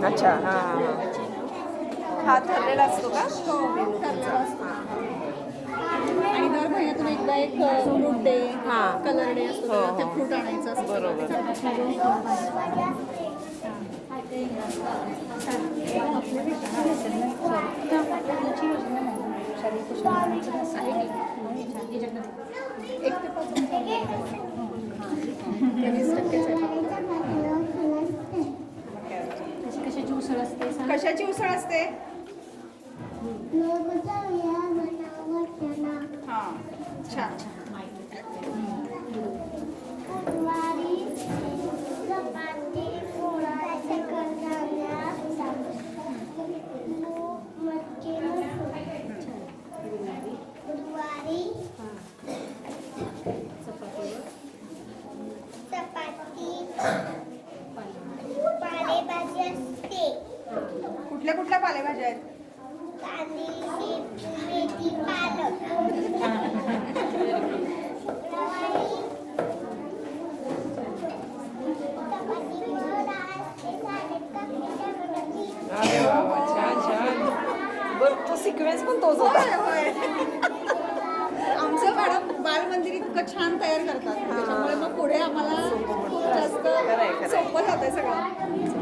अच्छा हां हा ठरलेला असतो का? ठरलेला असतो. आणि दर महिन्यातून एकदा एक फ्रूट डे, कलर डे असतो, तेव्हा ते फ्रूट आणायचं असतं. बरोबर. एक ते 5 20%च आहे. कशाची उसळ असते? कशाची उसळ असते? हां छान छान. पालेभाजी असते. कुठल्या कुठल्या पालेभाज्या आहेत? कांदे, मेथी, पालक. रवाळी, चपाती, डाळ असते, साधे काकडीच्या बटाटी. अरे वा वा, छान छान. बरं तो सिक्वेन्स पण तोच होता. होय. आमचं मॅडम बालमंदिर इतकं छान तयार करतात, त्याच्यामुळे मग पुढे आम्हाला खूप जास्त खरंय. सोपं जातंय सगळं.